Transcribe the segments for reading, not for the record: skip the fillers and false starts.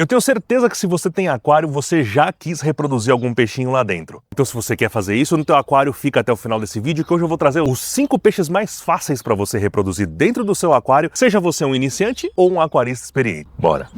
Eu tenho certeza que se você tem aquário, você já quis reproduzir algum peixinho lá dentro. Então se você quer fazer isso no teu aquário, fica até o final desse vídeo que hoje eu vou trazer os 5 peixes mais fáceis para você reproduzir dentro do seu aquário, seja você um iniciante ou um aquarista experiente. Bora!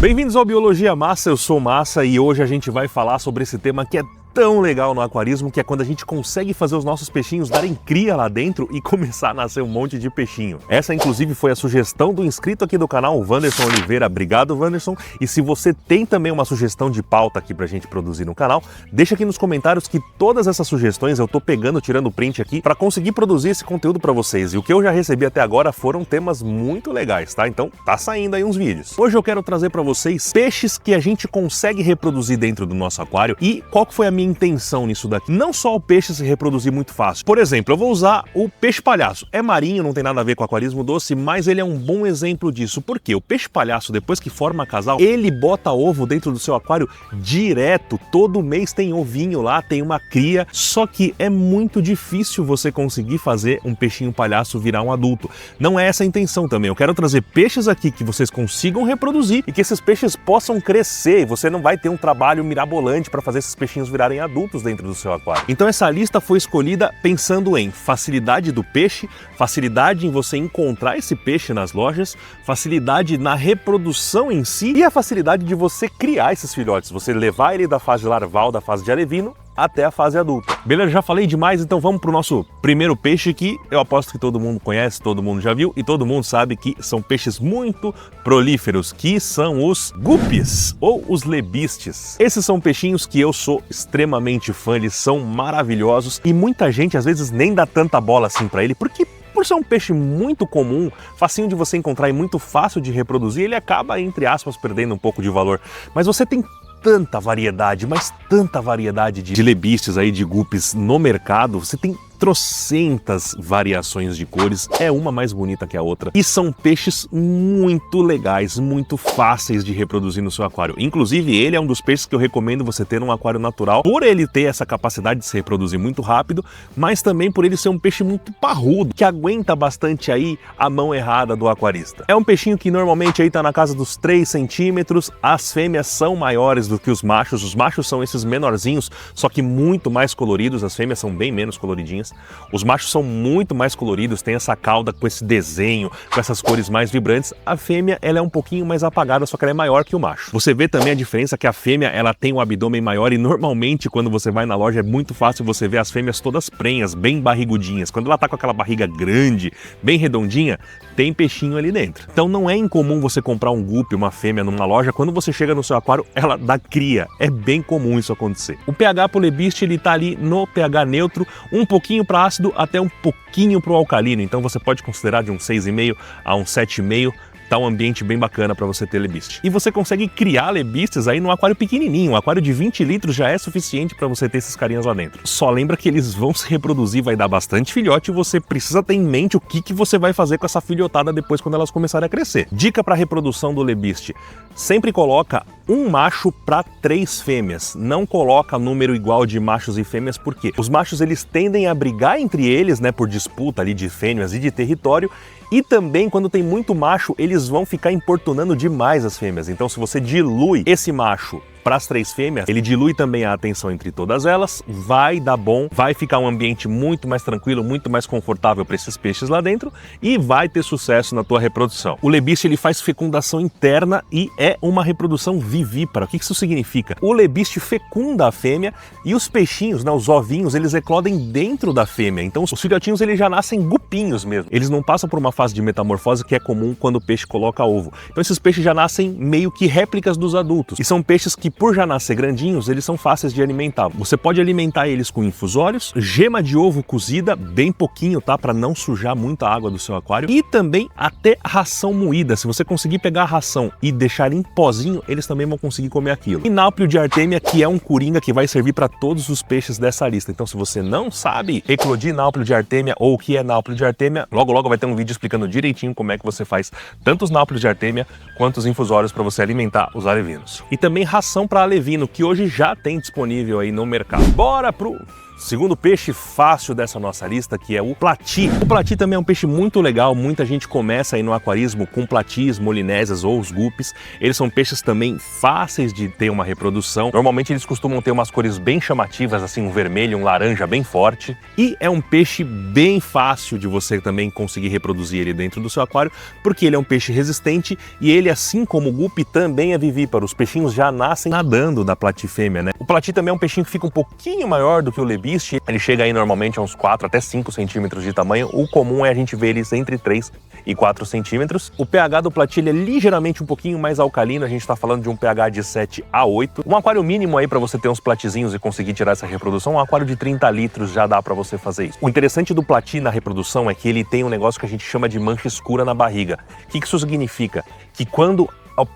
Bem-vindos ao Biologia Massa, eu sou Massa e hoje a gente vai falar sobre esse tema que é tão legal no aquarismo, que é quando a gente consegue fazer os nossos peixinhos darem cria lá dentro e começar a nascer um monte de peixinho. Essa inclusive foi a sugestão do inscrito aqui do canal, o Wanderson Oliveira. Obrigado, Wanderson. E se você tem também uma sugestão de pauta aqui pra gente produzir no canal, deixa aqui nos comentários que todas essas sugestões eu tô pegando, tirando print aqui pra conseguir produzir esse conteúdo pra vocês. E o que eu já recebi até agora foram temas muito legais, tá? Então tá saindo aí uns vídeos. Hoje eu quero trazer pra vocês peixes que a gente consegue reproduzir dentro do nosso aquário e qual que foi a minha intenção nisso daqui. Não só o peixe se reproduzir muito fácil. Por exemplo, eu vou usar o peixe palhaço. É marinho, não tem nada a ver com aquarismo doce, mas ele é um bom exemplo disso. Por quê? O peixe palhaço, depois que forma casal, ele bota ovo dentro do seu aquário direto. Todo mês tem ovinho lá, tem uma cria. Só que é muito difícil você conseguir fazer um peixinho palhaço virar um adulto. Não é essa a intenção também. Eu quero trazer peixes aqui que vocês consigam reproduzir e que esses peixes possam crescer. Você não vai ter um trabalho mirabolante para fazer esses peixinhos virarem adultos dentro do seu aquário. Então essa lista foi escolhida pensando em facilidade do peixe, facilidade em você encontrar esse peixe nas lojas, facilidade na reprodução em si e a facilidade de você criar esses filhotes, você levar ele da fase larval, da fase de alevino, até a fase adulta. Beleza, já falei demais, então vamos pro nosso primeiro peixe que eu aposto que todo mundo conhece, todo mundo já viu e todo mundo sabe que são peixes muito prolíferos, que são os guppies ou os lebistes. Esses são peixinhos que eu sou extremamente fã, eles são maravilhosos e muita gente às vezes nem dá tanta bola assim para ele, porque por ser um peixe muito comum, facinho de você encontrar e muito fácil de reproduzir, ele acaba, entre aspas, perdendo um pouco de valor. Mas você tem tanta variedade, mas tanta variedade de lebistes aí, de guppies no mercado, você tem trocentas variações de cores, é uma mais bonita que a outra. E são peixes muito legais, muito fáceis de reproduzir no seu aquário. Inclusive, ele é um dos peixes que eu recomendo você ter num aquário natural, por ele ter essa capacidade de se reproduzir muito rápido, mas também por ele ser um peixe muito parrudo, que aguenta bastante aí a mão errada do aquarista. É um peixinho que normalmente aí tá na casa dos 3 centímetros, as fêmeas são maiores do que os machos são esses menorzinhos, só que muito mais coloridos, as fêmeas são bem menos coloridinhas. Os machos são muito mais coloridos, tem essa cauda com esse desenho, com essas cores mais vibrantes. A fêmea, ela é um pouquinho mais apagada, só que ela é maior que o macho. Você vê também a diferença que a fêmea, ela tem um abdômen maior e normalmente quando você vai na loja é muito fácil você ver as fêmeas todas prenhas, bem barrigudinhas. Quando ela tá com aquela barriga grande, bem redondinha, tem peixinho ali dentro. Então não é incomum você comprar um guppy, uma fêmea numa loja, quando você chega no seu aquário, ela dá cria. É bem comum isso acontecer. O pH pro lebiste, ele tá ali no pH neutro, um pouquinho para ácido até um pouquinho para o alcalino, então você pode considerar de um 6,5 a um 7,5. Tá um ambiente bem bacana para você ter lebiste. E você consegue criar lebistes aí num aquário pequenininho, um aquário de 20 litros já é suficiente para você ter esses carinhas lá dentro. Só lembra que eles vão se reproduzir, vai dar bastante filhote e você precisa ter em mente o que você vai fazer com essa filhotada depois quando elas começarem a crescer. Dica para reprodução do lebiste: sempre coloca um macho para 3 fêmeas. Não coloca número igual de machos e fêmeas, porque os machos eles tendem a brigar entre eles, né, por disputa ali de fêmeas e de território. E também, quando tem muito macho, eles vão ficar importunando demais as fêmeas. Então, se você dilui esse macho para as 3 fêmeas, ele dilui também a atenção entre todas elas, vai dar bom, vai ficar um ambiente muito mais tranquilo, muito mais confortável para esses peixes lá dentro e vai ter sucesso na tua reprodução. O lebiste, ele faz fecundação interna e é uma reprodução vivípara. O que isso significa? O lebiste fecunda a fêmea e os peixinhos, né, os ovinhos, eles eclodem dentro da fêmea. Então os filhotinhos, eles já nascem gupinhos mesmo. Eles não passam por uma fase de metamorfose que é comum quando o peixe coloca ovo. Então esses peixes já nascem meio que réplicas dos adultos. E são peixes que, por já nascer grandinhos, eles são fáceis de alimentar. Você pode alimentar eles com infusórios, gema de ovo cozida, bem pouquinho, tá? Para não sujar muita água do seu aquário. E também até ração moída. Se você conseguir pegar a ração e deixar em pozinho, eles também vão conseguir comer aquilo. E náuplio de artêmia, que é um coringa que vai servir para todos os peixes dessa lista. Então, se você não sabe eclodir náuplio de artêmia ou o que é náuplio de artêmia, logo vai ter um vídeo explicando direitinho como é que você faz tanto os náuplios de artêmia quanto os infusórios para você alimentar os alevinos. E também ração para alevino, que hoje já tem disponível aí no mercado. Bora pro Segundo peixe fácil dessa nossa lista, que é o plati. O plati também é um peixe muito legal, muita gente começa aí no aquarismo com platis, molinésias ou os guppies. Eles são peixes também fáceis de ter uma reprodução. Normalmente eles costumam ter umas cores bem chamativas, assim um vermelho, um laranja bem forte. E é um peixe bem fácil de você também conseguir reproduzir ele dentro do seu aquário, porque ele é um peixe resistente e ele, assim como o guppy, também é vivíparo. Os peixinhos já nascem nadando da plati fêmea, né? O plati também é um peixinho que fica um pouquinho maior do que o lebi. Ele chega aí normalmente a uns 4 até 5 centímetros de tamanho. O comum é a gente ver eles entre 3 e 4 centímetros. O pH do plati é ligeiramente um pouquinho mais alcalino, a gente está falando de um pH de 7 a 8. Um aquário mínimo aí para você ter uns platizinhos e conseguir tirar essa reprodução, um aquário de 30 litros já dá para você fazer isso. O interessante do plati na reprodução é que ele tem um negócio que a gente chama de mancha escura na barriga. O que isso significa? Que quando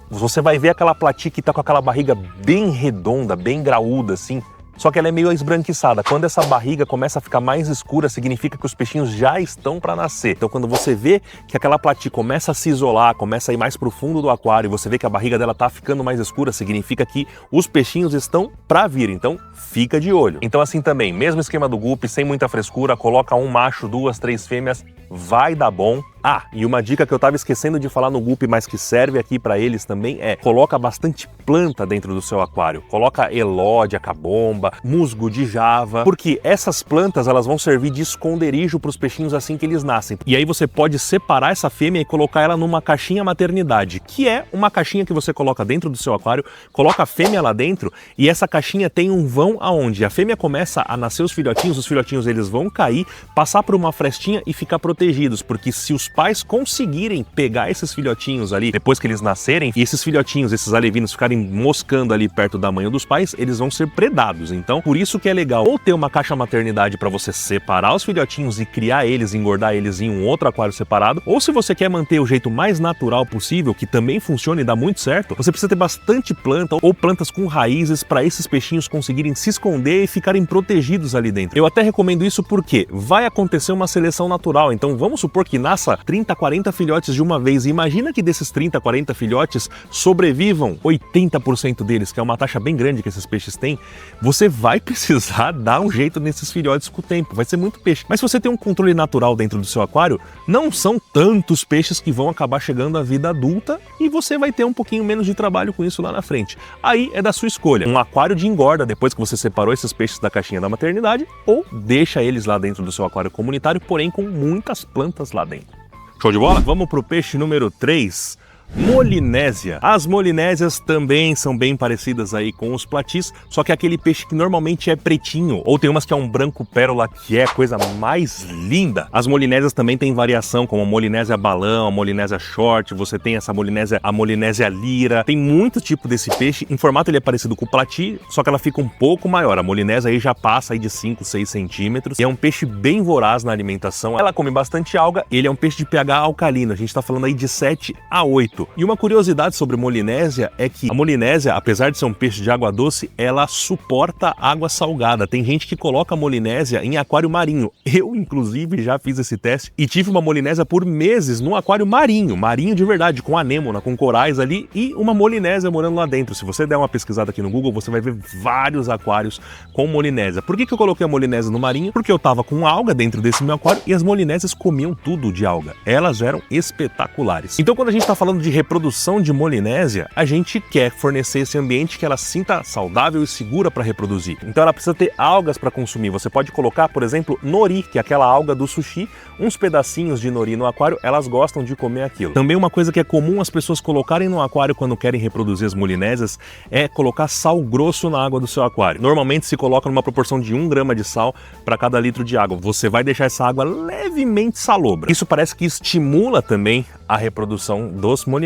você vai ver aquela plati que está com aquela barriga bem redonda, bem graúda assim, só que ela é meio esbranquiçada. Quando essa barriga começa a ficar mais escura, significa que os peixinhos já estão para nascer. Então quando você vê que aquela plati começa a se isolar, começa a ir mais pro fundo do aquário, e você vê que a barriga dela tá ficando mais escura, significa que os peixinhos estão para vir. Então fica de olho. Então assim também, mesmo esquema do guppy, sem muita frescura, coloca um macho, 2, 3 fêmeas, vai dar bom. Ah, e uma dica que eu tava esquecendo de falar no guppy, mas que serve aqui para eles também é: coloca bastante planta dentro do seu aquário. Coloca elódia, cabomba, musgo de java, porque essas plantas elas vão servir de esconderijo para os peixinhos assim que eles nascem. E aí você pode separar essa fêmea e colocar ela numa caixinha maternidade, que é uma caixinha que você coloca dentro do seu aquário, coloca a fêmea lá dentro e essa caixinha tem um vão aonde a fêmea começa a nascer os filhotinhos eles vão cair, passar por uma frestinha e ficar protegidos, porque se os pais conseguirem pegar esses filhotinhos ali, depois que eles nascerem, e esses filhotinhos, esses alevinos ficarem moscando ali perto da mãe ou dos pais, eles vão ser predados. Então, por isso que é legal ou ter uma caixa maternidade para você separar os filhotinhos e criar eles, engordar eles em um outro aquário separado, ou se você quer manter o jeito mais natural possível, que também funciona e dá muito certo, você precisa ter bastante planta ou plantas com raízes para esses peixinhos conseguirem se esconder e ficarem protegidos ali dentro. Eu até recomendo isso porque vai acontecer uma seleção natural, então vamos supor que nasça 30, 40 filhotes de uma vez. E imagina que desses 30, 40 filhotes sobrevivam 80% deles, que é uma taxa bem grande que esses peixes têm. Você vai precisar dar um jeito nesses filhotes com o tempo, vai ser muito peixe. Mas se você tem um controle natural dentro do seu aquário, não são tantos peixes que vão acabar chegando à vida adulta e você vai ter um pouquinho menos de trabalho com isso lá na frente. Aí é da sua escolha. Um aquário de engorda depois que você separou esses peixes da caixinha da maternidade, ou deixa eles lá dentro do seu aquário comunitário, porém com muitas plantas lá dentro. Show de bola? Vamos pro peixe número 3. Molinésia. As molinésias também são bem parecidas aí com os platis, só que é aquele peixe que normalmente é pretinho, ou tem umas que é um branco pérola, que é a coisa mais linda. As molinésias também tem variação, como a molinésia balão, a molinésia short, você tem essa molinésia, a molinésia lira, tem muito tipo desse peixe. Em formato ele é parecido com o plati, só que ela fica um pouco maior. A molinésia aí já passa aí de 5, 6 centímetros, e é um peixe bem voraz na alimentação. Ela come bastante alga, ele é um peixe de pH alcalino, a gente tá falando aí de 7 a 8. E uma curiosidade sobre molinésia é que a molinésia, apesar de ser um peixe de água doce, ela suporta água salgada. Tem gente que coloca a molinésia em aquário marinho. Eu, inclusive, já fiz esse teste e tive uma molinésia por meses no aquário marinho de verdade, com anêmona, com corais ali e uma molinésia morando lá dentro. Se você der uma pesquisada aqui no Google, você vai ver vários aquários com molinésia. Por que eu coloquei a molinésia no marinho? Porque eu tava com alga dentro desse meu aquário e as molinésias comiam tudo de alga. Elas eram espetaculares. Então, quando a gente tá falando de reprodução de molinésia, a gente quer fornecer esse ambiente que ela sinta saudável e segura para reproduzir. Então ela precisa ter algas para consumir. Você pode colocar, por exemplo, nori, que é aquela alga do sushi, uns pedacinhos de nori no aquário, elas gostam de comer aquilo. Também uma coisa que é comum as pessoas colocarem no aquário quando querem reproduzir as molinésias é colocar sal grosso na água do seu aquário. Normalmente se coloca numa proporção de 1 grama de sal para cada litro de água. Você vai deixar essa água levemente salobra. Isso parece que estimula também a reprodução dos molinésias.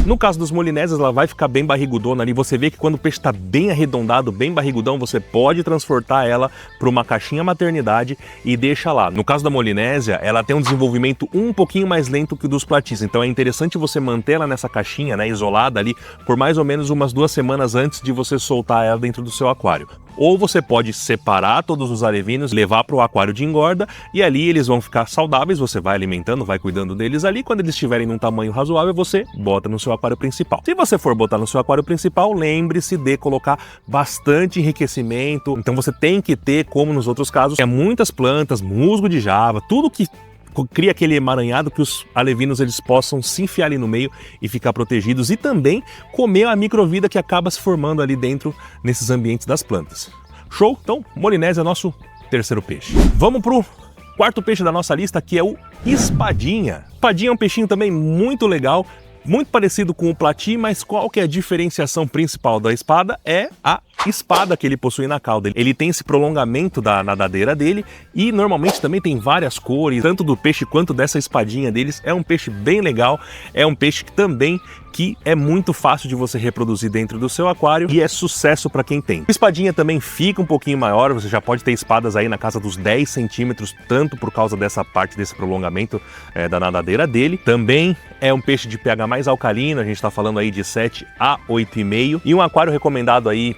No caso dos molinésias, ela vai ficar bem barrigudona ali. Você vê que quando o peixe está bem arredondado, bem barrigudão, você pode transportar ela para uma caixinha maternidade e deixa lá. No caso da molinésia, ela tem um desenvolvimento um pouquinho mais lento que o dos platis, então é interessante você manter ela nessa caixinha, né, isolada ali, por mais ou menos umas 2 semanas antes de você soltar ela dentro do seu aquário. ou você pode separar todos os alevinos, levar para o aquário de engorda e ali eles vão ficar saudáveis, você vai alimentando, vai cuidando deles ali, quando eles estiverem num tamanho razoável, você bota no seu aquário principal. Se você for botar no seu aquário principal, lembre-se de colocar bastante enriquecimento, então você tem que ter, como nos outros casos, muitas plantas, musgo de java, tudo que cria aquele emaranhado que os alevinos eles possam se enfiar ali no meio e ficar protegidos e também comer a microvida que acaba se formando ali dentro nesses ambientes das plantas. Show? Então, Molinese é nosso terceiro peixe. Vamos pro quarto peixe da nossa lista, que é o espadinha. Espadinha é um peixinho também muito legal, muito parecido com o plati, mas qual que é a diferenciação principal da espada? É a espada que ele possui na cauda. Ele tem esse prolongamento da nadadeira dele e normalmente também tem várias cores, tanto do peixe quanto dessa espadinha deles. É um peixe bem legal, é um peixe que também é muito fácil de você reproduzir dentro do seu aquário e é sucesso para quem tem. A espadinha também fica um pouquinho maior, você já pode ter espadas aí na casa dos 10 centímetros, tanto por causa dessa parte desse prolongamento da nadadeira dele. Também é um peixe de pH mais alcalino, a gente está falando aí de 7 a 8,5. E um aquário recomendado aí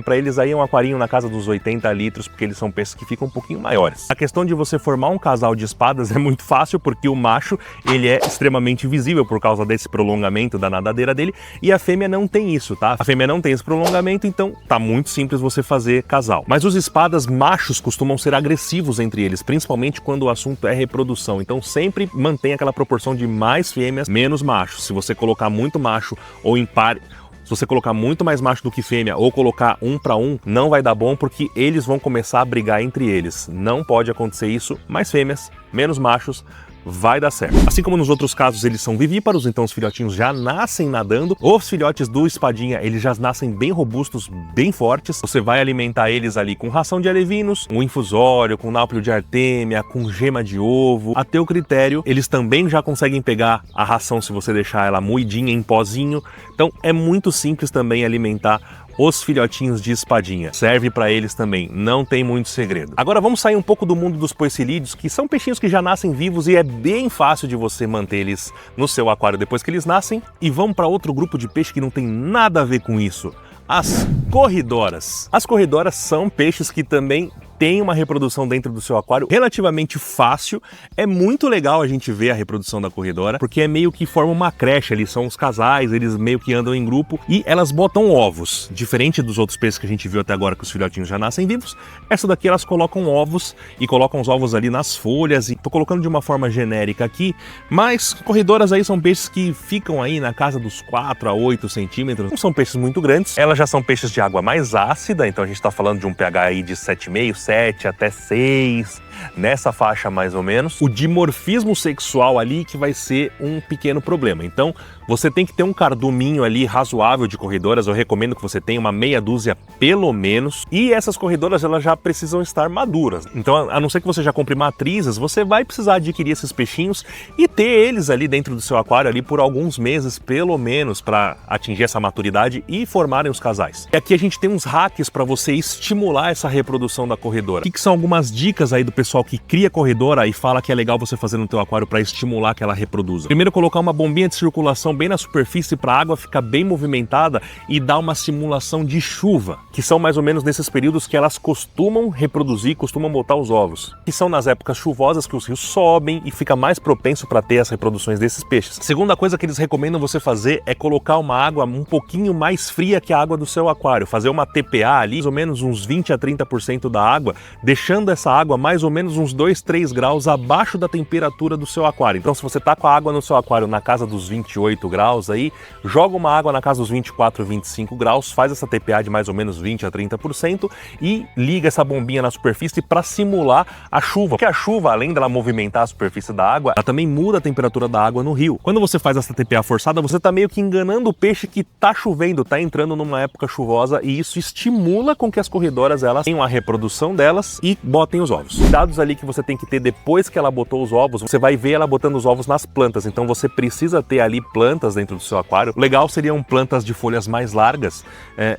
para eles aí é um aquarinho na casa dos 80 litros, porque eles são peixes que ficam um pouquinho maiores. A questão de você formar um casal de espadas é muito fácil, porque o macho ele é extremamente visível por causa desse prolongamento da nadadeira dele e a fêmea não tem isso, tá? A fêmea não tem esse prolongamento, então tá muito simples você fazer casal. Mas os espadas machos costumam ser agressivos entre eles, principalmente quando o assunto é reprodução. Então sempre mantém aquela proporção de mais fêmeas, menos machos. Se você colocar muito macho ou impar, se você colocar muito mais macho do que fêmea ou colocar 1 para 1, não vai dar bom, porque eles vão começar a brigar entre eles. Não pode acontecer isso. Mais fêmeas, menos machos, vai dar certo. Assim como nos outros casos eles são vivíparos, então os filhotinhos já nascem nadando. Os filhotes do espadinha, eles já nascem bem robustos, bem fortes. Você vai alimentar eles ali com ração de alevinos, um infusório, com náuplio de artêmia, com gema de ovo. A teu critério, eles também já conseguem pegar a ração se você deixar ela moidinha em pozinho. Então é muito simples também alimentar os filhotinhos de espadinha. Serve para eles também, não tem muito segredo. Agora vamos sair um pouco do mundo dos poecilídeos, que são peixinhos que já nascem vivos e é bem fácil de você manter eles no seu aquário depois que eles nascem. E vamos para outro grupo de peixe que não tem nada a ver com isso. As corridoras. As corridoras são peixes que também tem uma reprodução dentro do seu aquário relativamente fácil. É muito legal a gente ver a reprodução da corredora, porque é meio que forma uma creche ali, são os casais, eles meio que andam em grupo e elas botam ovos. Diferente dos outros peixes que a gente viu até agora, que os filhotinhos já nascem vivos, essa daqui elas colocam ovos e colocam os ovos ali nas folhas. E tô colocando de uma forma genérica aqui, mas corredoras aí são peixes que ficam aí na casa dos 4 a 8 centímetros. Não são peixes muito grandes, elas já são peixes de água mais ácida, então a gente tá falando de um pH aí de 7,5, 7 até 6, nessa faixa mais ou menos. O dimorfismo sexual ali que vai ser um pequeno problema. Então você tem que ter um carduminho ali razoável de corredoras. Eu recomendo que você tenha uma meia dúzia pelo menos. E essas corredoras elas já precisam estar maduras. Então a não ser que você já compre matrizes, você vai precisar adquirir esses peixinhos e ter eles ali dentro do seu aquário ali por alguns meses pelo menos para atingir essa maturidade e formarem os casais. E aqui a gente tem uns hacks para você estimular essa reprodução da corredora. O que são algumas dicas aí do pessoal que cria corredora e fala que é legal você fazer no teu aquário para estimular que ela reproduza? Primeiro, colocar uma bombinha de circulação bem na superfície para a água ficar bem movimentada e dar uma simulação de chuva, que são mais ou menos nesses períodos que elas costumam reproduzir, costumam botar os ovos, que são nas épocas chuvosas que os rios sobem e fica mais propenso para ter as reproduções desses peixes. Segunda coisa que eles recomendam você fazer é colocar uma água um pouquinho mais fria que a água do seu aquário, fazer uma TPA ali, mais ou menos uns 20 a 30% da água, deixando essa água mais ou menos uns 2, 3 graus abaixo da temperatura do seu aquário. Então se você tá com a água no seu aquário na casa dos 28 graus aí, joga uma água na casa dos 24, 25 graus, faz essa TPA de mais ou menos 20 a 30% e liga essa bombinha na superfície para simular a chuva. Porque a chuva, além dela movimentar a superfície da água, ela também muda a temperatura da água no rio. Quando você faz essa TPA forçada, você tá meio que enganando o peixe que tá chovendo, tá entrando numa época chuvosa, e isso estimula com que as corredoras elas tenham a reprodução delas e botem os ovos. Cuidados ali que você tem que ter depois que ela botou os ovos, você vai ver ela botando os ovos nas plantas, então você precisa ter ali plantas dentro do seu aquário. O legal seriam plantas de folhas mais largas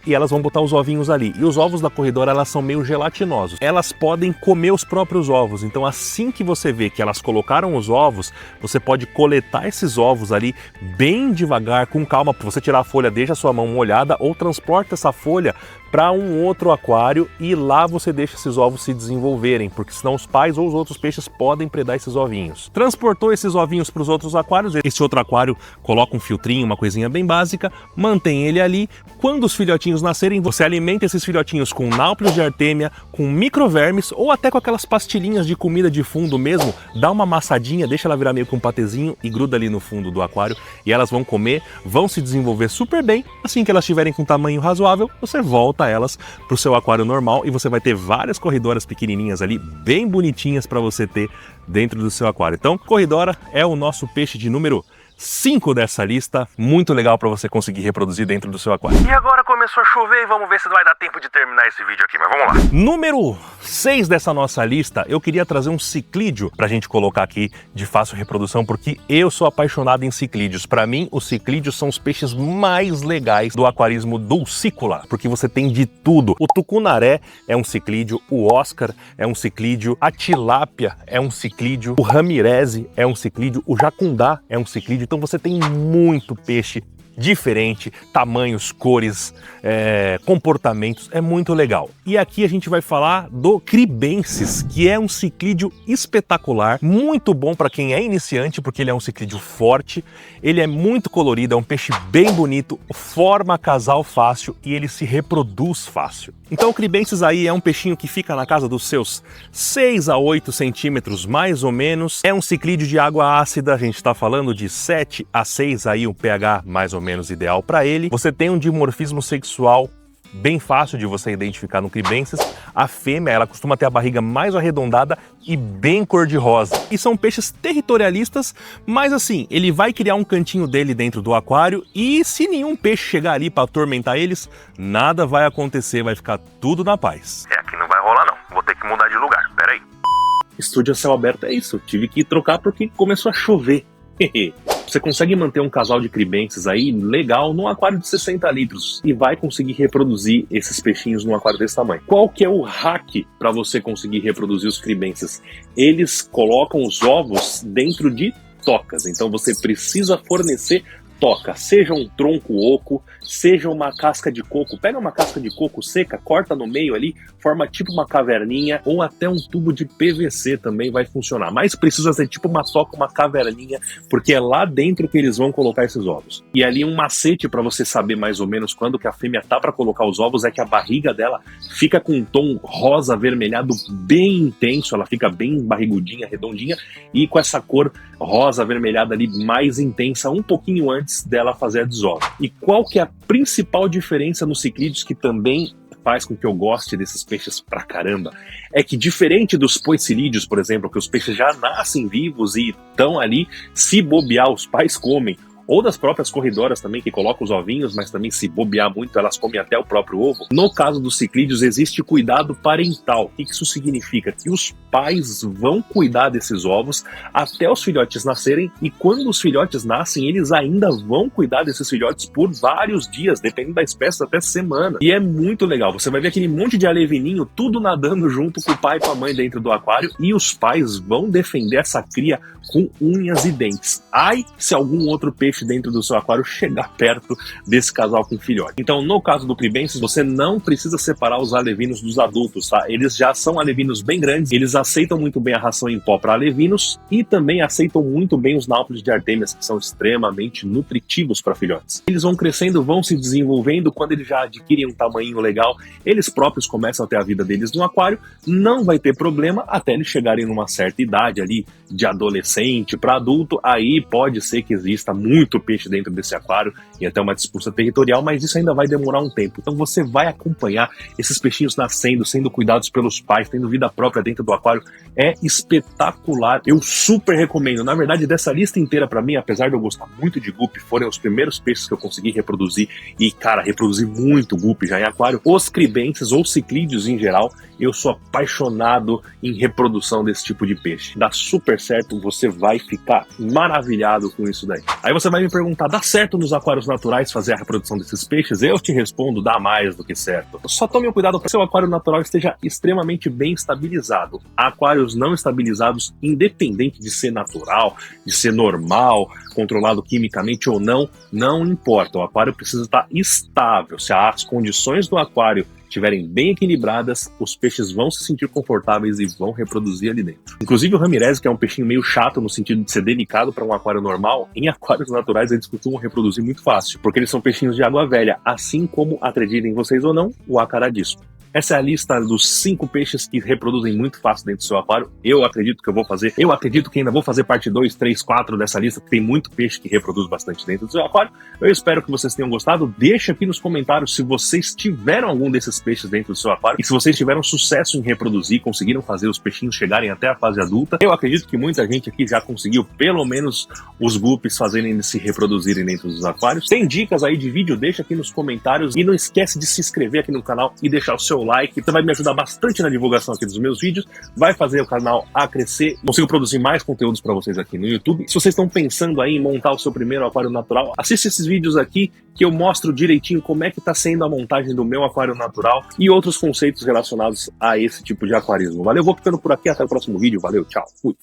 e elas vão botar os ovinhos ali. E os ovos da corredora elas são meio gelatinosos, elas podem comer os próprios ovos, então assim que você vê que elas colocaram os ovos, você pode coletar esses ovos ali bem devagar, com calma. Para você tirar a folha, deixa a sua mão molhada ou transporta essa folha para um outro aquário e lá você deixa esses ovos se desenvolverem, porque senão os pais ou os outros peixes podem predar esses ovinhos. Transportou esses ovinhos para os outros aquários, esse outro aquário coloca um filtrinho, uma coisinha bem básica, mantém ele ali. Quando os filhotinhos nascerem, você alimenta esses filhotinhos com náuplios de artêmia, com microvermes ou até com aquelas pastilhinhas de comida de fundo mesmo, dá uma amassadinha, deixa ela virar meio que um patezinho e gruda ali no fundo do aquário e elas vão comer, vão se desenvolver super bem. Assim que elas estiverem com tamanho razoável, você volta elas para o seu aquário normal e você vai ter várias corridoras pequenininhas ali, bem bonitinhas para você ter dentro do seu aquário. Então, corridora é o nosso peixe de número 5 dessa lista, muito legal para você conseguir reproduzir dentro do seu aquário. E agora começou a chover e vamos ver se vai dar tempo de terminar esse vídeo aqui, mas vamos lá. Número 6 dessa nossa lista, eu queria trazer um ciclídeo pra gente colocar aqui de fácil reprodução, porque eu sou apaixonado em ciclídeos. Para mim, os ciclídeos são os peixes mais legais do aquarismo dulcícola, porque você tem de tudo. O tucunaré é um ciclídeo, o Oscar é um ciclídeo, a tilápia é um ciclídeo, o ramireze é um ciclídeo, o jacundá é um ciclídeo. Então você tem muito peixe diferente, tamanhos, cores, comportamentos, é muito legal. E aqui a gente vai falar do cribensis, que é um ciclídeo espetacular, muito bom para quem é iniciante, porque ele é um ciclídeo forte, ele é muito colorido, é um peixe bem bonito, forma casal fácil e ele se reproduz fácil. Então o cribensis aí é um peixinho que fica na casa dos seus 6 a 8 centímetros mais ou menos, é um ciclídeo de água ácida, a gente está falando de 7 a 6 aí, o pH mais ou menos ideal para ele. Você tem um dimorfismo sexual bem fácil de você identificar no cribensis. A fêmea, ela costuma ter a barriga mais arredondada e bem cor-de-rosa. E são peixes territorialistas, mas assim, ele vai criar um cantinho dele dentro do aquário e se nenhum peixe chegar ali para atormentar eles, nada vai acontecer, vai ficar tudo na paz. Aqui não vai rolar não, vou ter que mudar de lugar, peraí. Estúdio a céu aberto é isso, tive que trocar porque começou a chover. Você consegue manter um casal de cribensis aí legal num aquário de 60 litros e vai conseguir reproduzir esses peixinhos num aquário desse tamanho. Qual que é o hack para você conseguir reproduzir os cribensis? Eles colocam os ovos dentro de tocas, então você precisa fornecer toca, seja um tronco oco, seja uma casca de coco, pega uma casca de coco seca, corta no meio ali, forma tipo uma caverninha, ou até um tubo de PVC também vai funcionar, mas precisa ser tipo uma toca, uma caverninha, porque é lá dentro que eles vão colocar esses ovos. E ali um macete para você saber mais ou menos quando que a fêmea tá para colocar os ovos é que a barriga dela fica com um tom rosa avermelhado bem intenso, ela fica bem barrigudinha, redondinha, e com essa cor rosa avermelhada ali mais intensa um pouquinho antes dela fazer a desova. E qual que é a principal diferença nos ciclídeos que também faz com que eu goste desses peixes pra caramba? É que diferente dos poecilídeos, por exemplo, que os peixes já nascem vivos e estão ali, se bobear os pais comem, ou das próprias corridoras também, que colocam os ovinhos, mas também se bobear muito, elas comem até o próprio ovo. No caso dos ciclídeos, existe cuidado parental. O que isso significa? Que os pais vão cuidar desses ovos até os filhotes nascerem, e quando os filhotes nascem, eles ainda vão cuidar desses filhotes por vários dias, dependendo da espécie, até semana. E é muito legal. Você vai ver aquele monte de alevininho, tudo nadando junto com o pai e com a mãe dentro do aquário, e os pais vão defender essa cria com unhas e dentes. Ai, se algum outro peixe dentro do seu aquário chegar perto desse casal com filhote. Então, no caso do cribensis, você não precisa separar os alevinos dos adultos, tá? Eles já são alevinos bem grandes, eles aceitam muito bem a ração em pó para alevinos e também aceitam muito bem os náuplios de artêmias, que são extremamente nutritivos para filhotes. Eles vão crescendo, vão se desenvolvendo, quando eles já adquirem um tamanho legal, eles próprios começam a ter a vida deles no aquário, não vai ter problema até eles chegarem numa certa idade ali, de adolescente para adulto, aí pode ser que exista muito peixe dentro desse aquário e até uma disputa territorial, mas isso ainda vai demorar um tempo. Então você vai acompanhar esses peixinhos nascendo, sendo cuidados pelos pais, tendo vida própria dentro do aquário. É espetacular. Eu super recomendo. Na verdade, dessa lista inteira pra mim, apesar de eu gostar muito de guppy, foram os primeiros peixes que eu consegui reproduzir e, cara, reproduzi muito guppy já em aquário. Os cribensis ou ciclídeos em geral, eu sou apaixonado em reprodução desse tipo de peixe. Dá super certo, você vai ficar maravilhado com isso daí. Aí você vai me perguntar, dá certo nos aquários naturais fazer a reprodução desses peixes? Eu te respondo, dá mais do que certo. Só tome cuidado para que seu aquário natural esteja extremamente bem estabilizado. Aquários não estabilizados, independente de ser natural, de ser normal, controlado quimicamente ou não, não importa. O aquário precisa estar estável. Se as condições do aquário estiverem bem equilibradas, os peixes vão se sentir confortáveis e vão reproduzir ali dentro. Inclusive o Ramirez, que é um peixinho meio chato no sentido de ser delicado para um aquário normal, em aquários naturais eles costumam reproduzir muito fácil, porque eles são peixinhos de água velha, assim como, acreditem vocês ou não, o acaradisco. Essa é a lista dos 5 peixes que reproduzem muito fácil dentro do seu aquário. Eu acredito que eu vou fazer. Eu acredito que ainda vou fazer parte 2, 3, 4 dessa lista, porque tem muito peixe que reproduz bastante dentro do seu aquário. Eu espero que vocês tenham gostado. Deixa aqui nos comentários se vocês tiveram algum desses peixes dentro do seu aquário e se vocês tiveram sucesso em reproduzir, conseguiram fazer os peixinhos chegarem até a fase adulta. Eu acredito que muita gente aqui já conseguiu pelo menos os guppies fazerem se reproduzirem dentro dos aquários. Tem dicas aí de vídeo? Deixa aqui nos comentários e não esquece de se inscrever aqui no canal e deixar o seu like, você vai me ajudar bastante na divulgação aqui dos meus vídeos, vai fazer o canal a crescer, consigo produzir mais conteúdos para vocês aqui no YouTube. Se vocês estão pensando aí em montar o seu primeiro aquário natural, assista esses vídeos aqui que eu mostro direitinho como é que está sendo a montagem do meu aquário natural e outros conceitos relacionados a esse tipo de aquarismo. Valeu, vou ficando por aqui, até o próximo vídeo, valeu, tchau, fui!